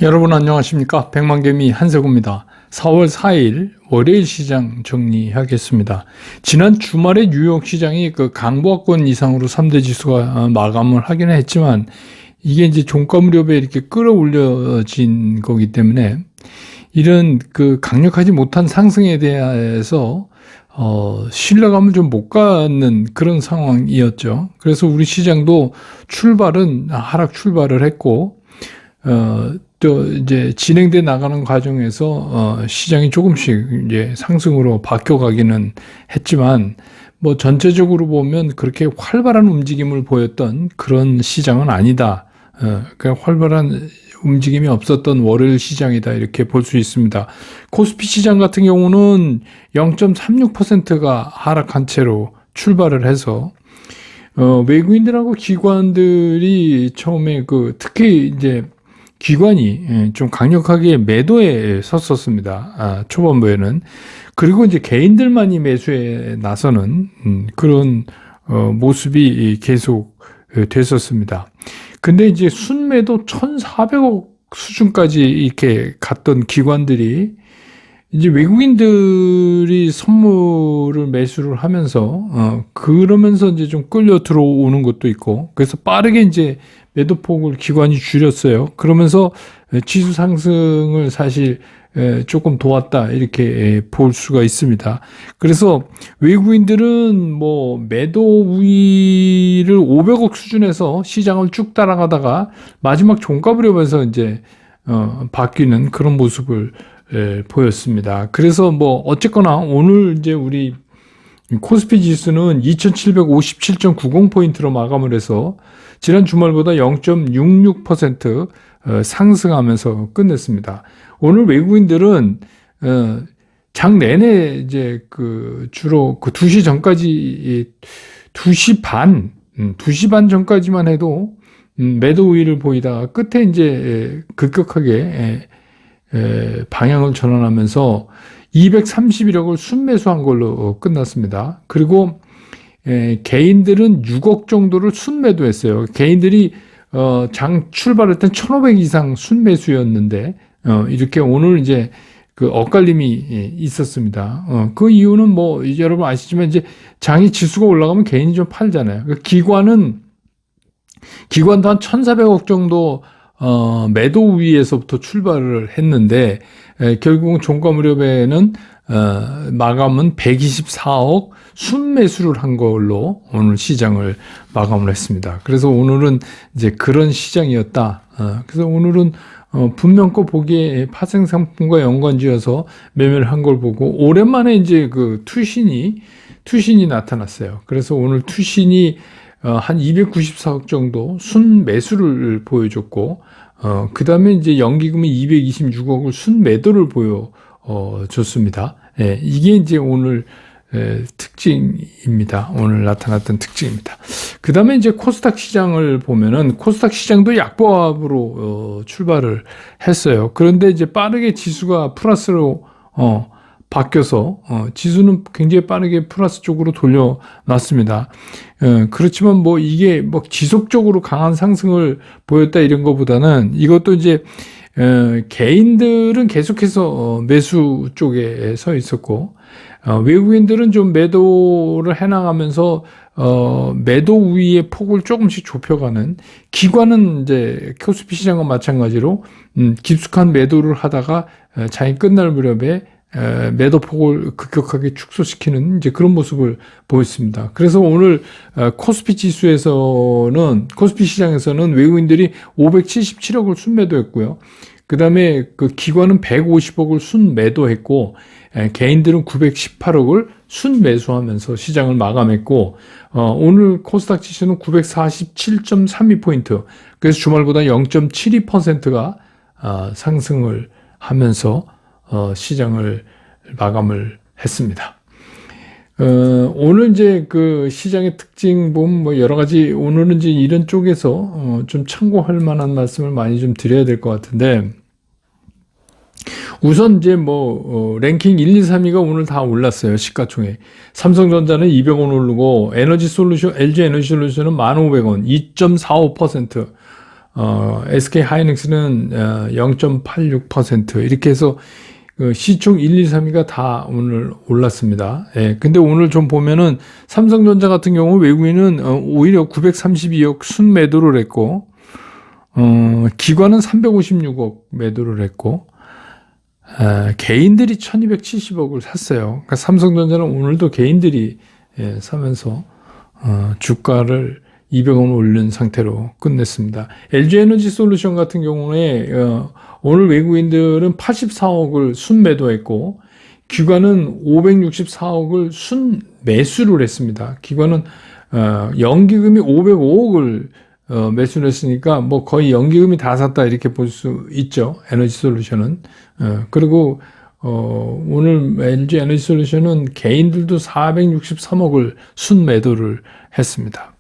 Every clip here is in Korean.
여러분 안녕하십니까? 백만개미 한세구입니다. 4월 4일 월요일 시장 정리하겠습니다. 지난 주말에 뉴욕 시장이 그 강보합권 이상으로 3대 지수가 마감을 하기는 했지만 이게 이제 종가 무렵에 이렇게 끌어올려진 거기 때문에 이런 그 강력하지 못한 상승에 대해서 신뢰감을 좀 못 갖는 그런 상황이었죠. 그래서 우리 시장도 하락 출발을 했고 또 이제 진행돼 나가는 과정에서 시장이 조금씩 이제 상승으로 바뀌어가기는 했지만 뭐 전체적으로 보면 그렇게 활발한 움직임을 보였던 그런 시장은 아니다. 그냥 활발한 움직임이 없었던 월요일 시장이다 이렇게 볼 수 있습니다. 코스피 시장 같은 경우는 0.36%가 하락한 채로 출발을 해서 외국인들하고 기관들이 처음에 특히 이제 기관이 좀 강력하게 매도에 섰었습니다. 초반부에는. 그리고 이제 개인들만이 매수에 나서는 그런 모습이 계속 됐었습니다. 근데 이제 순매도 1,400억 수준까지 이렇게 갔던 기관들이 이제 외국인들이 선물을 매수를 하면서 그러면서 이제 좀 끌려 들어오는 것도 있고, 그래서 빠르게 이제 매도폭을 기관이 줄였어요. 그러면서 지수 상승을 사실 조금 도왔다 이렇게 볼 수가 있습니다. 그래서 외국인들은 뭐 매도 우위를 500억 수준에서 시장을 쭉 따라가다가 마지막 종가 무렵에서 이제 바뀌는 그런 모습을 보였습니다. 그래서 뭐 어쨌거나 오늘 이제 우리 코스피 지수는 2757.90포인트로 마감을 해서 지난 주말보다 0.66% 상승하면서 끝냈습니다. 오늘 외국인들은 장 내내 이제 주로 2시 전까지 2시 반 전까지만 해도 매도 우위를 보이다가 끝에 이제 급격하게 방향을 전환하면서 231억을 순매수한 걸로 끝났습니다. 그리고 개인들은 6억 정도를 순매도했어요. 개인들이 장 출발할 땐 1,500 이상 순매수였는데 이렇게 오늘 이제 엇갈림이 있었습니다. 그 이유는 뭐 이제 여러분 아시지만 이제 장이 지수가 올라가면 개인이 좀 팔잖아요. 기관도 한 1,400억 정도 매도 우위에서부터 출발을 했는데 결국은 종가 무렵에는 마감은 124억 순매수를 한 걸로 오늘 시장을 마감을 했습니다. 그래서 오늘은 이제 그런 시장이었다. 그래서 오늘은 분명코 보기에 파생 상품과 연관지어서 매매를 한 걸 보고 오랜만에 이제 투신이 나타났어요. 그래서 오늘 투신이 한 294억 정도 순매수를 보여줬고, 그 다음에 이제 연기금이 226억을 순매도를 보여줬습니다. 이게 이제 오늘 특징입니다. 오늘 나타났던 특징입니다. 그 다음에 이제 코스닥 시장을 보면은 코스닥 시장도 약보합으로 출발을 했어요. 그런데 이제 빠르게 지수가 플러스로 바뀌어서 지수는 굉장히 빠르게 플러스 쪽으로 돌려놨습니다. 그렇지만 뭐 이게 뭐 지속적으로 강한 상승을 보였다 이런 것보다는 이것도 이제 개인들은 계속해서 매수 쪽에 서 있었고 외국인들은 좀 매도를 해나가면서 매도 우위의 폭을 조금씩 좁혀가는, 기관은 이제 코스피 시장과 마찬가지로 깊숙한 매도를 하다가 장이 끝날 무렵에 매도폭을 급격하게 축소시키는 이제 그런 모습을 보였습니다. 그래서 오늘 코스피 시장에서는 외국인들이 577억을 순매도했고요. 그 다음에 기관은 150억을 순매도했고 개인들은 918억을 순매수하면서 시장을 마감했고 오늘 코스닥 지수는 947.32포인트, 그래서 주말보다 0.72%가 상승을 하면서 시장을 마감을 했습니다. 오늘 이제 시장의 특징 보면 뭐 여러 가지, 오늘은 이제 이런 쪽에서 좀 참고할 만한 말씀을 많이 좀 드려야 될 것 같은데, 우선 이제 랭킹 1, 2, 3위가 오늘 다 올랐어요. 시가총액. 삼성전자는 200원 오르고 LG 에너지 솔루션은 1,500원, 2.45%. SK 하이닉스는 0.86% 이렇게 해서 시총 1, 2, 3위가 다 오늘 올랐습니다. 예, 근데 오늘 좀 보면은 삼성전자 같은 경우 외국인은 오히려 932억 순매도를 했고, 기관은 356억 매도를 했고, 개인들이 1270억을 샀어요. 그러니까 삼성전자는 오늘도 개인들이 사면서 주가를 200원 올린 상태로 끝냈습니다. LG에너지솔루션 같은 경우에 오늘 외국인들은 84억을 순매도했고 기관은 564억을 순매수를 했습니다. 기관은 연기금이 505억을 매수를 했으니까 뭐 거의 연기금이 다 샀다 이렇게 볼 수 있죠. 에너지솔루션은. 그리고 오늘 LG 에너지솔루션은 개인들도 463억을 순매도를 했습니다.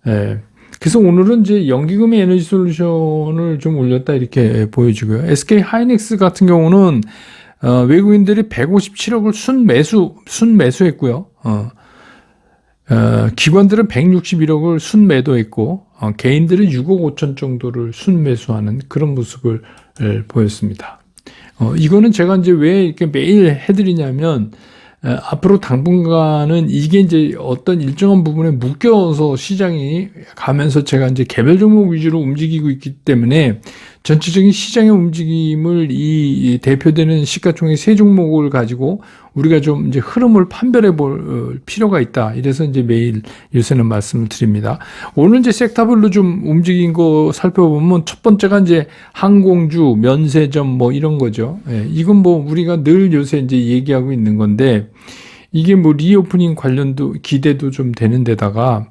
예. 그래서 오늘은 이제 연기금의 에너지 솔루션을 좀 올렸다 이렇게 보여지고요. SK 하이닉스 같은 경우는 외국인들이 157억을 순매수했고요. 기관들은 161억을 순매도했고 개인들은 6억 5천 정도를 순매수하는 그런 모습을 보였습니다. 이거는 제가 이제 왜 이렇게 매일 해드리냐면 앞으로 당분간은 이게 이제 어떤 일정한 부분에 묶여서 시장이 가면서 제가 이제 개별 종목 위주로 움직이고 있기 때문에 전체적인 시장의 움직임을 이 대표되는 시가총액 세 종목을 가지고 우리가 좀 이제 흐름을 판별해 볼 필요가 있다. 이래서 이제 매일 요새는 말씀을 드립니다. 오늘 이제 섹터별로 좀 움직인 거 살펴보면 첫 번째가 이제 항공주, 면세점 뭐 이런 거죠. 예, 이건 뭐 우리가 늘 요새 이제 얘기하고 있는 건데 이게 뭐 리오프닝 관련도 기대도 좀 되는 데다가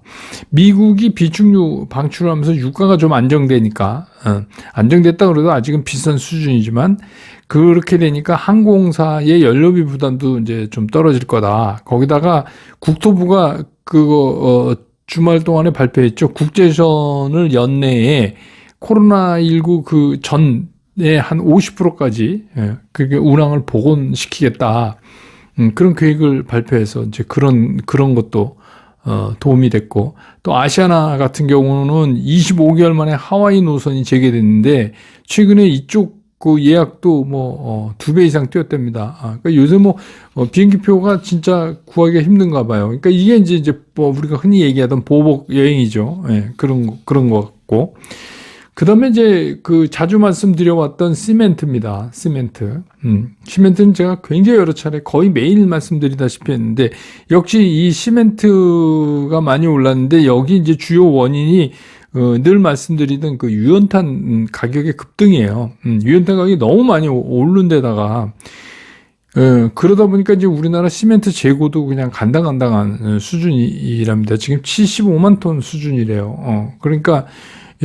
미국이 비축유 방출을 하면서 유가가 좀 안정되니까 안정됐다 그래도 아직은 비싼 수준이지만 그렇게 되니까 항공사의 연료비 부담도 이제 좀 떨어질 거다. 거기다가 국토부가 그거 주말 동안에 발표했죠. 국제선을 연내에 코로나19 그 전에 한 50%까지 그게 운항을 복원시키겠다. 그런 계획을 발표해서 이제 그런 것도 도움이 됐고 또 아시아나 같은 경우는 25개월 만에 하와이 노선이 재개됐는데 최근에 이쪽 그 예약도 뭐 2배 이상 뛰었답니다. 그러니까 요새 뭐 비행기표가 진짜 구하기가 힘든가 봐요. 그러니까 이게 이제 뭐 우리가 흔히 얘기하던 보복 여행이죠. 예, 그런 것 같고. 그다음에 이제 그 자주 말씀드려왔던 시멘트입니다. 시멘트는 제가 굉장히 여러 차례 거의 매일 말씀드리다시피 했는데 역시 이 시멘트가 많이 올랐는데 여기 이제 주요 원인이 늘 말씀드리던 그 유연탄 가격의 급등이에요. 유연탄 가격이 너무 많이 오른 데다가 그러다 보니까 이제 우리나라 시멘트 재고도 그냥 간당간당한 수준이랍니다. 지금 75만 톤 수준이래요. 그러니까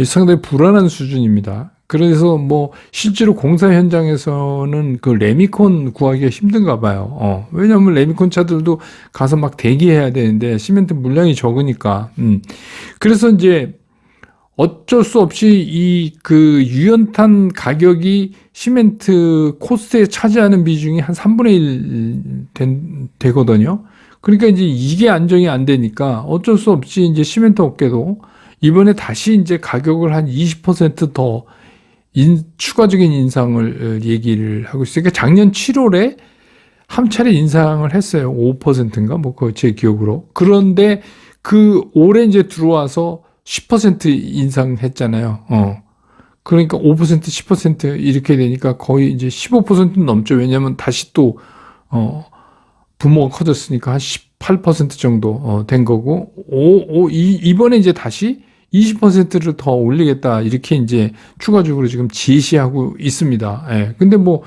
상당히 불안한 수준입니다. 그래서 뭐 실제로 공사 현장에서는 그 레미콘 구하기가 힘든가 봐요. 왜냐하면 레미콘 차들도 가서 막 대기해야 되는데 시멘트 물량이 적으니까. 그래서 이제 어쩔 수 없이 이 그 유연탄 가격이 시멘트 코스트에 차지하는 비중이 한 3분의 1 되거든요. 그러니까 이제 이게 안정이 안 되니까 어쩔 수 없이 이제 시멘트 업계도 이번에 다시 이제 가격을 한 20% 추가적인 인상을 얘기를 하고 있어요. 그러니까 작년 7월에 한 차례 인상을 했어요. 5%인가? 뭐, 제 기억으로. 그런데 그 올해 이제 들어와서 10% 인상했잖아요. 그러니까 5%, 10% 이렇게 되니까 거의 이제 15% 넘죠. 왜냐면 다시 또, 부모가 커졌으니까 한 18% 정도 된 거고, 이번에 이제 다시 20%를 더 올리겠다. 이렇게 이제 추가적으로 지금 지시하고 있습니다. 예. 근데 뭐,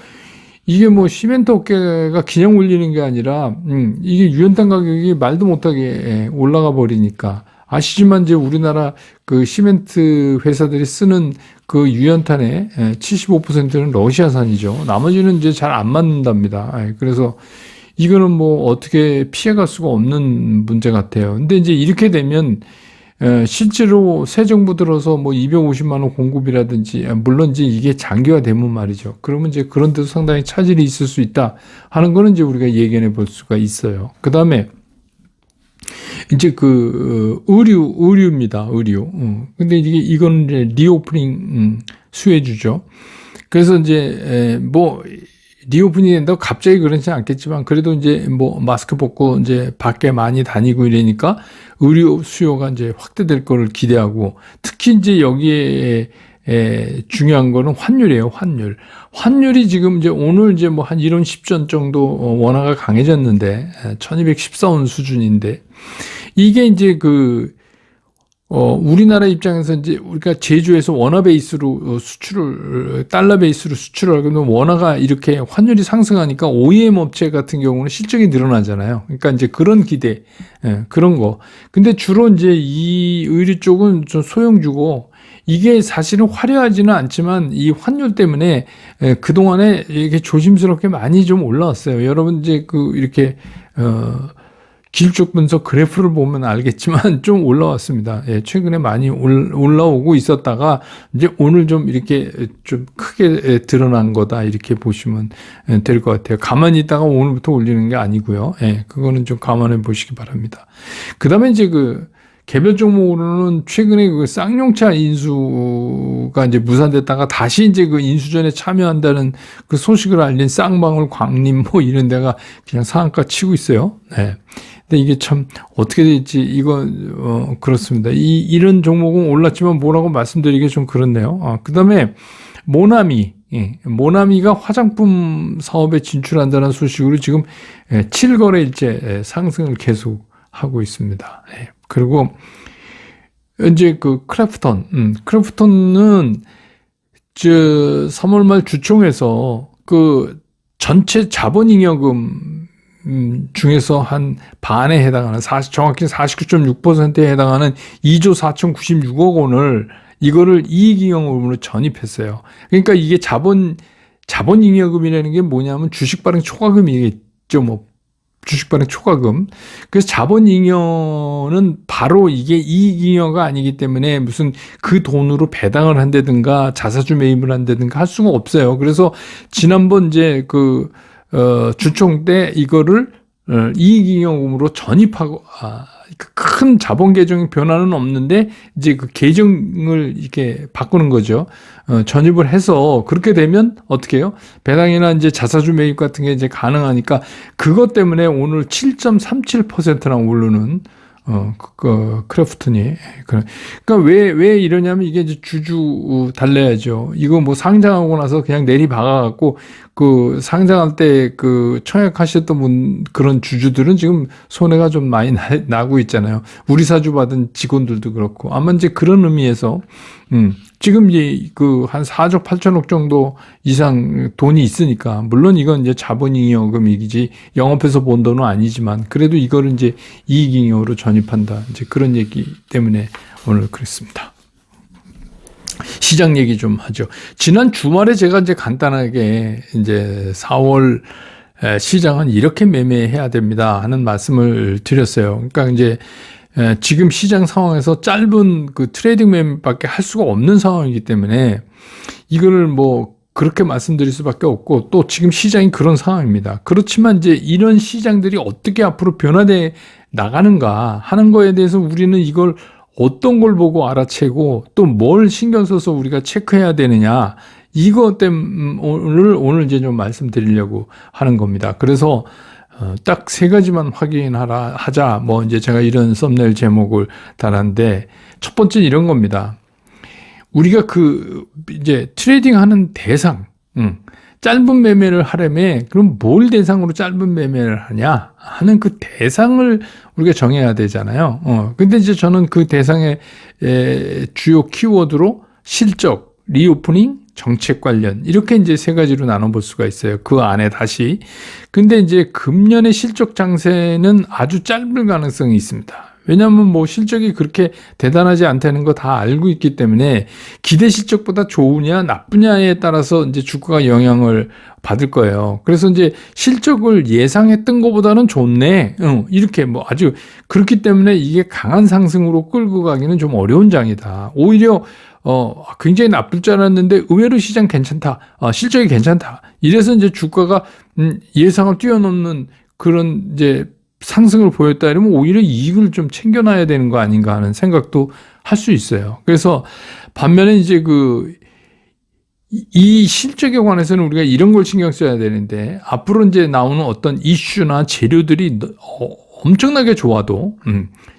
이게 뭐 시멘트 업계가 그냥 올리는 게 아니라, 이게 유연탄 가격이 말도 못하게 올라가 버리니까. 아시지만 이제 우리나라 그 시멘트 회사들이 쓰는 그 유연탄의 75%는 러시아산이죠. 나머지는 이제 잘 안 맞는답니다. 예. 그래서 이거는 뭐 어떻게 피해갈 수가 없는 문제 같아요. 근데 이제 이렇게 되면 실제로 새 정부 들어서 뭐 250만 원 공급이라든지 물론 이제 이게 장기화되면 말이죠. 그러면 이제 그런 데도 상당히 차질이 있을 수 있다 하는 거는 이제 우리가 예견해 볼 수가 있어요. 그다음에 이제 의류입니다. 의류. 근데 이거는 이제 리오프닝 수혜주죠. 그래서 이제 뭐 리오프닝이 된다고 갑자기 그렇지 않겠지만 그래도 이제 뭐 마스크 벗고 이제 밖에 많이 다니고 이러니까 의류 수요가 이제 확대될 거를 기대하고, 특히 이제 여기에 중요한 거는 환율이에요. 환율이 지금 이제 오늘 이제 뭐 한 1원 10전 정도 원화가 강해졌는데 1214원 수준인데, 이게 이제 우리나라 입장에서 이제 우리가 제주에서 원화 베이스로 달러 베이스로 수출을 하면 원화가 이렇게 환율이 상승하니까 OEM 업체 같은 경우는 실적이 늘어나잖아요. 그러니까 이제 그런 기대, 그런 거. 근데 주로 이제 이 의류 쪽은 좀 소형주고, 이게 사실은 화려하지는 않지만 이 환율 때문에 그동안에 이게 조심스럽게 많이 좀 올라왔어요. 여러분 이제 이렇게, 길쭉 분석 그래프를 보면 알겠지만 좀 올라왔습니다. 예, 최근에 많이 올라오고 있었다가 이제 오늘 좀 이렇게 좀 크게 드러난 거다, 이렇게 보시면 될 것 같아요. 가만히 있다가 오늘부터 올리는 게 아니고요. 예, 그거는 좀 감안해 보시기 바랍니다. 그 다음에 이제 개별 종목으로는 최근에 쌍용차 인수가 이제 무산됐다가 다시 이제 인수전에 참여한다는 그 소식을 알린 쌍방울, 광림 뭐 이런 데가 그냥 상한가 치고 있어요. 네. 근데 이게 참 어떻게 될지 그렇습니다. 이런 종목은 올랐지만 뭐라고 말씀드리기 좀 그렇네요. 그다음에 모나미가 화장품 사업에 진출한다는 소식으로 지금 7거래일째 상승을 계속 하고 있습니다. 네. 그리고 이제 크래프톤은 3월 말 주총에서 전체 자본잉여금 중에서 한 반에 해당하는 정확히 49.6%에 해당하는 2조 4,096억 원을 이거를 이익잉여금으로 전입했어요. 그러니까 이게 자본잉여금이라는 게 뭐냐면 주식 발행 초과금이겠죠. 뭐 주식 발행 초과금. 그래서 자본잉여는 바로 이게 이익잉여가 아니기 때문에 무슨 그 돈으로 배당을 한다든가 자사주 매입을 한다든가 할 수가 없어요. 그래서 지난번 이제 주총 때 이거를 이익잉여금으로 전입하고, 큰 자본 계정 변화는 없는데 이제 계정을 이렇게 바꾸는 거죠. 전입을 해서 그렇게 되면 어떻게 해요? 배당이나 이제 자사주 매입 같은 게 이제 가능하니까 그것 때문에 오늘 7.37%나 오르는 크래프톤이. 그러니까 왜 이러냐면 이게 이제 주주 달래야죠. 이거 뭐 상장하고 나서 그냥 내리박아갖고 상장할 때 청약하셨던 분, 그런 주주들은 지금 손해가 좀 많이 나고 있잖아요. 우리 사주 받은 직원들도 그렇고. 아마 이제 그런 의미에서, 지금 이제 한 4조 8천억 정도 이상 돈이 있으니까, 물론 이건 이제 자본잉여금이지 영업해서 본 돈은 아니지만, 그래도 이거를 이제 이익잉여로 전입한다. 이제 그런 얘기 때문에 오늘 그랬습니다. 시장 얘기 좀 하죠. 지난 주말에 제가 이제 간단하게 이제 4월 시장은 이렇게 매매해야 됩니다 하는 말씀을 드렸어요. 그러니까 이제 지금 시장 상황에서 짧은 트레이딩 매매밖에 할 수가 없는 상황이기 때문에 이거를 뭐 그렇게 말씀드릴 수밖에 없고, 또 지금 시장이 그런 상황입니다. 그렇지만 이제 이런 시장들이 어떻게 앞으로 변화돼 나가는가 하는 거에 대해서 우리는 이걸 어떤 걸 보고 알아채고 또 뭘 신경 써서 우리가 체크해야 되느냐, 이것 때문에 오늘 이제 좀 말씀드리려고 하는 겁니다. 그래서 딱 3가지만 하자. 뭐 이제 제가 이런 썸네일 제목을 달았는데, 첫 번째는 이런 겁니다. 우리가 이제 트레이딩 하는 대상, 짧은 매매를 하려면 그럼 뭘 대상으로 짧은 매매를 하냐 하는 그 대상을 우리가 정해야 되잖아요. 근데 이제 저는 그 대상의 주요 키워드로 실적, 리오프닝, 정책 관련, 이렇게 이제 3가지로 나눠볼 수가 있어요. 그 안에 다시. 근데 이제 금년의 실적 장세는 아주 짧을 가능성이 있습니다. 왜냐하면 뭐 실적이 그렇게 대단하지 않다는 거 다 알고 있기 때문에 기대 실적보다 좋으냐 나쁘냐에 따라서 이제 주가가 영향을 받을 거예요. 그래서 이제 실적을 예상했던 것보다는 좋네. 이렇게 뭐 아주 그렇기 때문에 이게 강한 상승으로 끌고 가기는 좀 어려운 장이다. 오히려 굉장히 나쁠 줄 알았는데 의외로 시장 괜찮다. 실적이 괜찮다. 이래서 이제 주가가 예상을 뛰어넘는 그런 이제 상승을 보였다 이러면 오히려 이익을 좀 챙겨놔야 되는 거 아닌가 하는 생각도 할 수 있어요. 그래서 반면에 이제 이 실적에 관해서는 우리가 이런 걸 신경 써야 되는데, 앞으로 이제 나오는 어떤 이슈나 재료들이 엄청나게 좋아도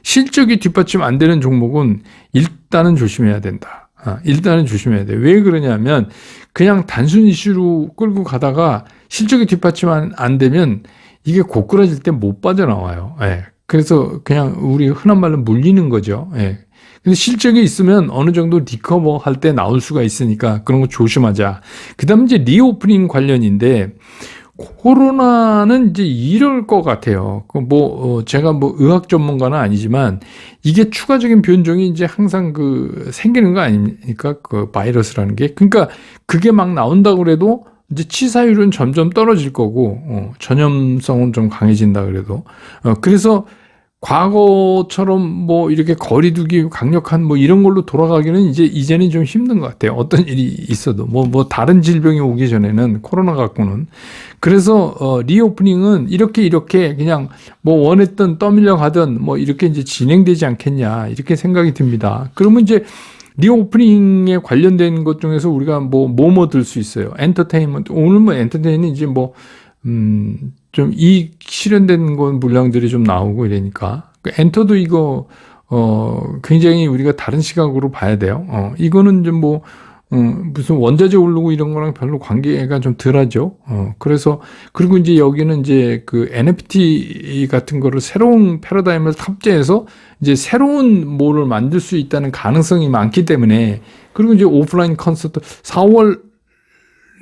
실적이 뒷받침 안 되는 종목은 일단은 조심해야 된다. 일단은 조심해야 돼. 왜 그러냐면 그냥 단순 이슈로 끌고 가다가 실적이 뒷받침 안 되면 이게 고꾸라질 때 못 빠져나와요. 예. 그래서 그냥 우리 흔한 말로 물리는 거죠. 예. 근데 실적이 있으면 어느 정도 리커버 할 때 나올 수가 있으니까 그런 거 조심하자. 그 다음 이제 리오프닝 관련인데, 코로나는 이제 이럴 것 같아요. 제가 의학 전문가는 아니지만 이게 추가적인 변종이 이제 항상 생기는 거 아닙니까? 바이러스라는 게. 그러니까 그게 막 나온다고 그래도 이제 치사율은 점점 떨어질 거고, 전염성은 좀 강해진다 그래도. 그래서 과거처럼 이렇게 거리두기 강력한 이런 걸로 돌아가기는 이제는 좀 힘든 것 같아요. 어떤 일이 있어도 다른 질병이 오기 전에는 코로나 갖고는. 그래서 리오프닝은 이렇게 그냥 원했던 떠밀려 가든 이렇게 이제 진행되지 않겠냐 이렇게 생각이 듭니다. 그러면 이제 리오프닝에 관련된 것 중에서 우리가 뭐 들 수 있어요. 엔터테인먼트. 오늘 엔터테인은 이제 좀 이익 실현된 건 물량들이 좀 나오고 이러니까. 엔터도 이거, 굉장히 우리가 다른 시각으로 봐야 돼요. 이거는 좀 무슨 원자재 오르고 이런 거랑 별로 관계가 좀 덜하죠. 그래서, 그리고 이제 여기는 이제 NFT 같은 거를 새로운 패러다임을 탑재해서 이제 새로운 뭐를 만들 수 있다는 가능성이 많기 때문에, 그리고 이제 오프라인 콘서트, 4월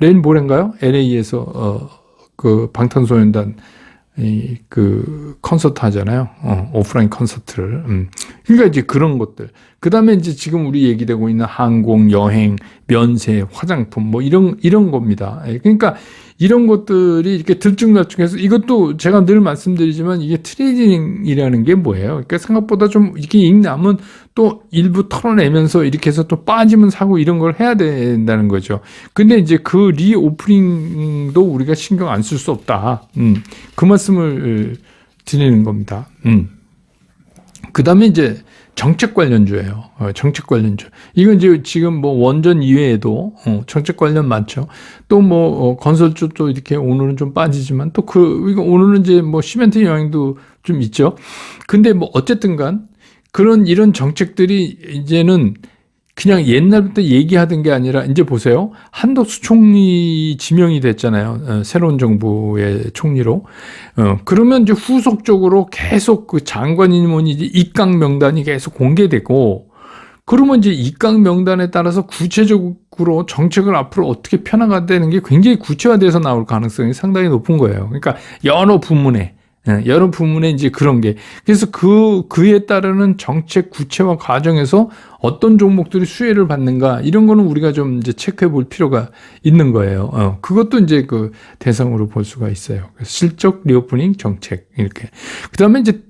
레인보레인가요? LA에서, 방탄소년단, 콘서트 하잖아요. 오프라인 콘서트를. 그러니까 이제 그런 것들. 그 다음에 이제 지금 우리 얘기되고 있는 항공, 여행, 면세, 화장품, 이런 겁니다. 그러니까 이런 것들이 이렇게 들쭉날쭉해서, 이것도 제가 늘 말씀드리지만 이게 트레이딩이라는 게 뭐예요? 그러니까 생각보다 좀 이렇게 이익 나면 또 일부 털어내면서 이렇게 해서 또 빠지면 사고 이런 걸 해야 된다는 거죠. 근데 이제 리오프닝도 우리가 신경 안 쓸 수 없다. 그 말씀을 드리는 겁니다. 그 다음에 이제 정책 관련주예요. 정책 관련주. 이건 이제 지금 원전 이외에도 정책 관련 많죠. 또 건설주 또 이렇게 오늘은 좀 빠지지만 또 이거 오늘은 이제 시멘트 영향도 좀 있죠. 근데 어쨌든 간 이런 정책들이 이제는 그냥 옛날부터 얘기하던 게 아니라 이제 보세요. 한덕수 총리 지명이 됐잖아요. 새로운 정부의 총리로. 그러면 이제 후속적으로 계속 장관이니 뭐니 이제 입각 명단이 계속 공개되고, 그러면 이제 입각 명단에 따라서 구체적으로 정책을 앞으로 어떻게 펴나가되는 게 굉장히 구체화돼서 나올 가능성이 상당히 높은 거예요. 그러니까 여러 부문에 이제 그런 게. 그래서 그에 따르는 정책 구체화 과정에서 어떤 종목들이 수혜를 받는가, 이런 거는 우리가 좀 이제 체크해 볼 필요가 있는 거예요. 그것도 이제 대상으로 볼 수가 있어요. 그래서 실적, 리오프닝, 정책, 이렇게. 그 다음에 이제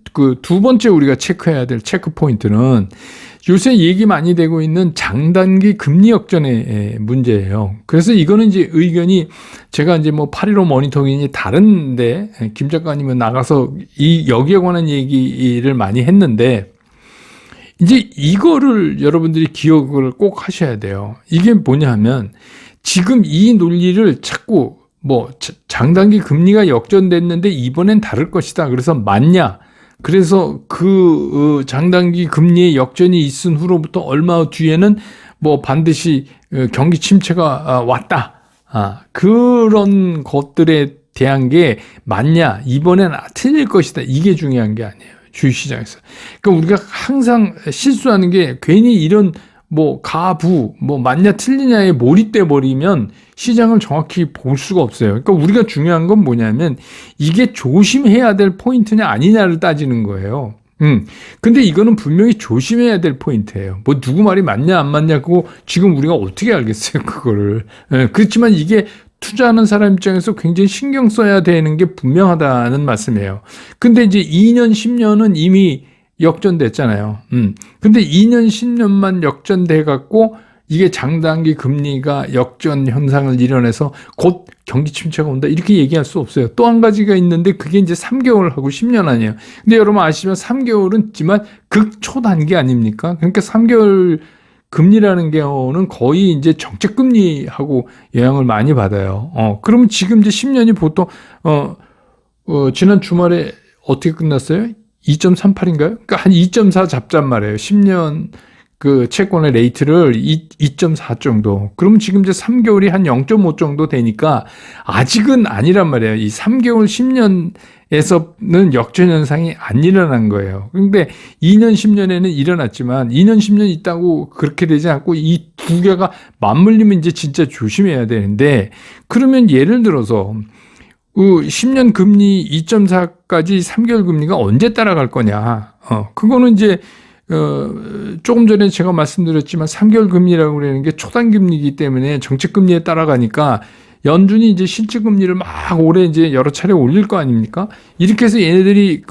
두 번째 우리가 체크해야 될 체크 포인트는 요새 얘기 많이 되고 있는 장단기 금리 역전의 문제예요. 그래서 이거는 이제 의견이, 제가 이제 8.15 모니터링이 다른데 김 작가님은 나가서 여기에 관한 얘기를 많이 했는데, 이제 이거를 여러분들이 기억을 꼭 하셔야 돼요. 이게 뭐냐 하면, 지금 이 논리를 자꾸 장단기 금리가 역전됐는데 이번엔 다를 것이다. 그래서 맞냐? 그래서 장단기 금리의 역전이 있은 후로부터 얼마 뒤에는 반드시 경기 침체가 왔다. 그런 것들에 대한 게 맞냐? 이번엔 틀릴 것이다. 이게 중요한 게 아니에요. 주식시장에서. 그러니까 우리가 항상 실수하는 게, 괜히 이런 가부, 맞냐 틀리냐에 몰입돼 버리면 시장을 정확히 볼 수가 없어요. 그러니까 우리가 중요한 건 뭐냐면, 이게 조심해야 될 포인트냐 아니냐를 따지는 거예요. 근데 이거는 분명히 조심해야 될 포인트예요. 누구 말이 맞냐 안 맞냐 그거 지금 우리가 어떻게 알겠어요, 그거를. 그렇지만 이게 투자하는 사람 입장에서 굉장히 신경 써야 되는 게 분명하다는 말씀이에요. 근데 이제 2년, 10년은 이미 역전됐잖아요. 근데 2년, 10년만 역전돼 갖고 이게 장단기 금리가 역전 현상을 이뤄내서 곧 경기 침체가 온다 이렇게 얘기할 수 없어요. 또 한 가지가 있는데 그게 이제 3개월하고 10년 아니에요. 근데 여러분 아시면 3개월은 있지만 극초 단기 아닙니까? 그러니까 3개월 금리라는 경우는 거의 이제 정책 금리하고 영향을 많이 받아요. 그러면 지금 이제 10년이 보통 지난 주말에 어떻게 끝났어요? 2.38인가요? 그러니까 한 2.4 잡잔 말이에요. 10년 그 채권의 레이트를 2.4 정도. 그럼 지금 이제 3개월이 한 0.5 정도 되니까 아직은 아니란 말이에요. 이 3개월 10년에서는 역전 현상이 안 일어난 거예요. 근데 2년 10년에는 일어났지만 2년 10년 있다고 그렇게 되지 않고 이 두 개가 맞물리면 이제 진짜 조심해야 되는데 그러면 예를 들어서 10년 금리 2.4까지 3개월 금리가 언제 따라갈 거냐. 그거는 이제 조금 전에 제가 말씀드렸지만 3개월 금리라고 그러는 게 초단 금리이기 때문에 정책 금리에 따라가니까 연준이 이제 실질 금리를 막 올해 이제 여러 차례 올릴 거 아닙니까? 이렇게 해서 얘네들이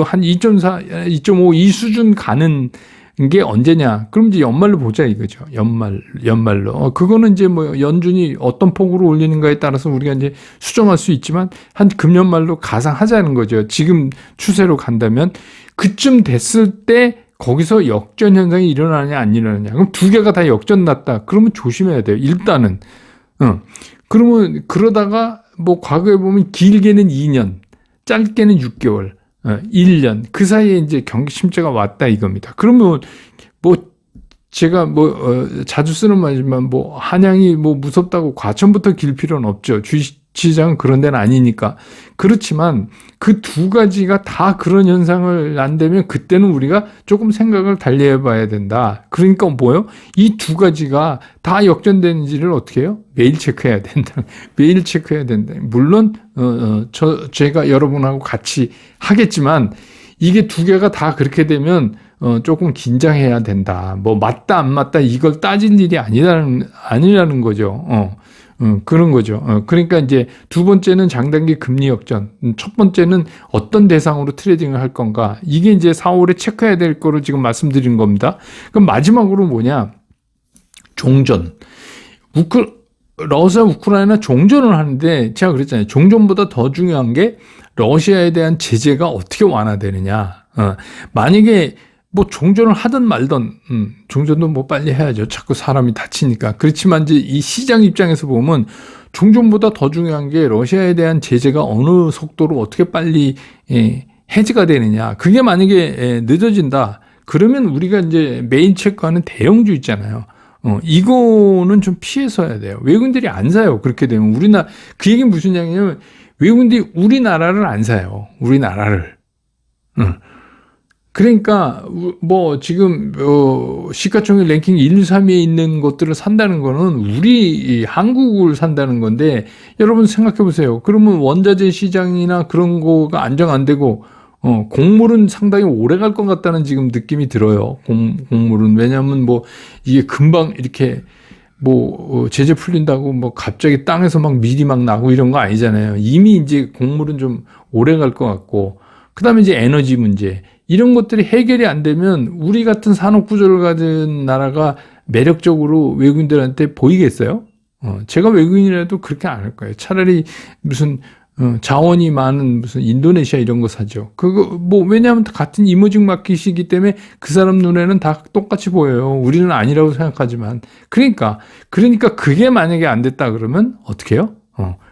한 2.4, 2.5 이 수준 가는 게 언제냐? 그럼 이제 연말로 보자 이거죠. 연말로. 그거는 이제 뭐 연준이 어떤 폭으로 올리는가에 따라서 우리가 이제 수정할 수 있지만 한 금년말로 가상하자는 거죠. 지금 추세로 간다면 그쯤 됐을 때 거기서 역전 현상이 일어나느냐 안 일어나느냐. 그럼 두 개가 다 역전 났다. 그러면 조심해야 돼요. 일단은. 그러면 그러다가 뭐 과거에 보면 길게는 2년, 짧게는 6개월, 1년 그 사이에 이제 경기 침체가 왔다 이겁니다. 그러면 뭐 제가 자주 쓰는 말이지만 뭐 한양이 뭐 무섭다고 과천부터 길 필요는 없죠. 주식시장은 그런 데는 아니니까. 그렇지만 그 두 가지가 다 그런 현상을 난다면 그때는 우리가 조금 생각을 달리해 봐야 된다. 그러니까 뭐요? 이 두 가지가 다 역전되는지를 어떻게 해요? 매일 체크해야 된다. 매일 체크해야 된다. 물론 제가 여러분하고 같이 하겠지만 이게 두 개가 다 그렇게 되면 조금 긴장해야 된다. 뭐 맞다 안 맞다 이걸 따질 일이 아니라는 거죠. 그런 거죠. 그러니까 이제 두 번째는 장단기 금리 역전, 첫 번째는 어떤 대상으로 트레이딩을 할 건가. 이게 이제 4월에 체크해야 될 거로 지금 말씀드린 겁니다. 그럼 마지막으로 뭐냐? 종전. 러시아 우크라이나 종전을 하는데 제가 그랬잖아요. 종전보다 더 중요한 게 러시아에 대한 제재가 어떻게 완화되느냐. 만약에 뭐 종전을 하든 말든 종전도 뭐 빨리 해야죠. 자꾸 사람이 다치니까. 그렇지만 이제 이 시장 입장에서 보면 종전보다 더 중요한 게 러시아에 대한 제재가 어느 속도로 어떻게 빨리 해지가 되느냐. 그게 만약에 늦어진다. 그러면 우리가 이제 매일 체크하는 대형주 있잖아요. 이거는 좀 피해서 해야 돼요. 외국인들이 안 사요. 그렇게 되면 그 얘기는 무슨 얘기냐면 외국인들이 우리나라를 안 사요. 우리나라를. 그러니까 뭐 지금 시가총액 랭킹 1, 3위에 있는 것들을 산다는 거는 우리 한국을 산다는 건데 여러분 생각해 보세요. 그러면 원자재 시장이나 그런 거가 안정 안 되고 곡물은 상당히 오래 갈 것 같다는 지금 느낌이 들어요. 곡물은 왜냐하면 뭐 이게 금방 이렇게 뭐 제재 풀린다고 뭐 갑자기 땅에서 막 밀이 막 나고 이런 거 아니잖아요. 이미 이제 곡물은 좀 오래 갈 것 같고 그다음에 이제 에너지 문제 이런 것들이 해결이 안 되면 우리 같은 산업 구조를 가진 나라가 매력적으로 외국인들한테 보이겠어요? 제가 외국인이라도 그렇게 안 할 거예요. 차라리 무슨 자원이 많은 무슨 인도네시아 이런 거 사죠. 왜냐하면 같은 이머징 마켓이기 때문에 그 사람 눈에는 다 똑같이 보여요. 우리는 아니라고 생각하지만. 그러니까 그게 만약에 안 됐다 그러면 어떻게 해요?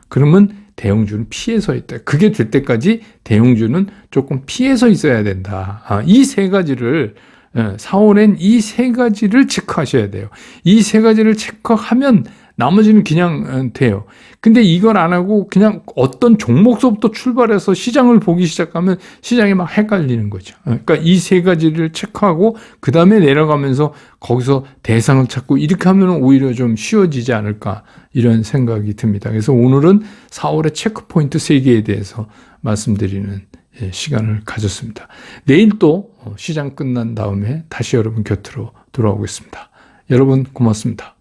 그러면 대형주는 피해서 있다. 그게 될 때까지 대형주는 조금 피해서 있어야 된다. 이 세 가지를 4월엔 이 세 가지를 체크하셔야 돼요. 이 세 가지를 체크하면 나머지는 그냥 돼요. 근데 이걸 안 하고 그냥 어떤 종목서부터 출발해서 시장을 보기 시작하면 시장이 막 헷갈리는 거죠. 그러니까 이 세 가지를 체크하고 그 다음에 내려가면서 거기서 대상을 찾고 이렇게 하면 오히려 좀 쉬워지지 않을까 이런 생각이 듭니다. 그래서 오늘은 4월의 체크포인트 3개에 대해서 말씀드리는 시간을 가졌습니다. 내일 또 시장 끝난 다음에 다시 여러분 곁으로 돌아오겠습니다. 여러분 고맙습니다.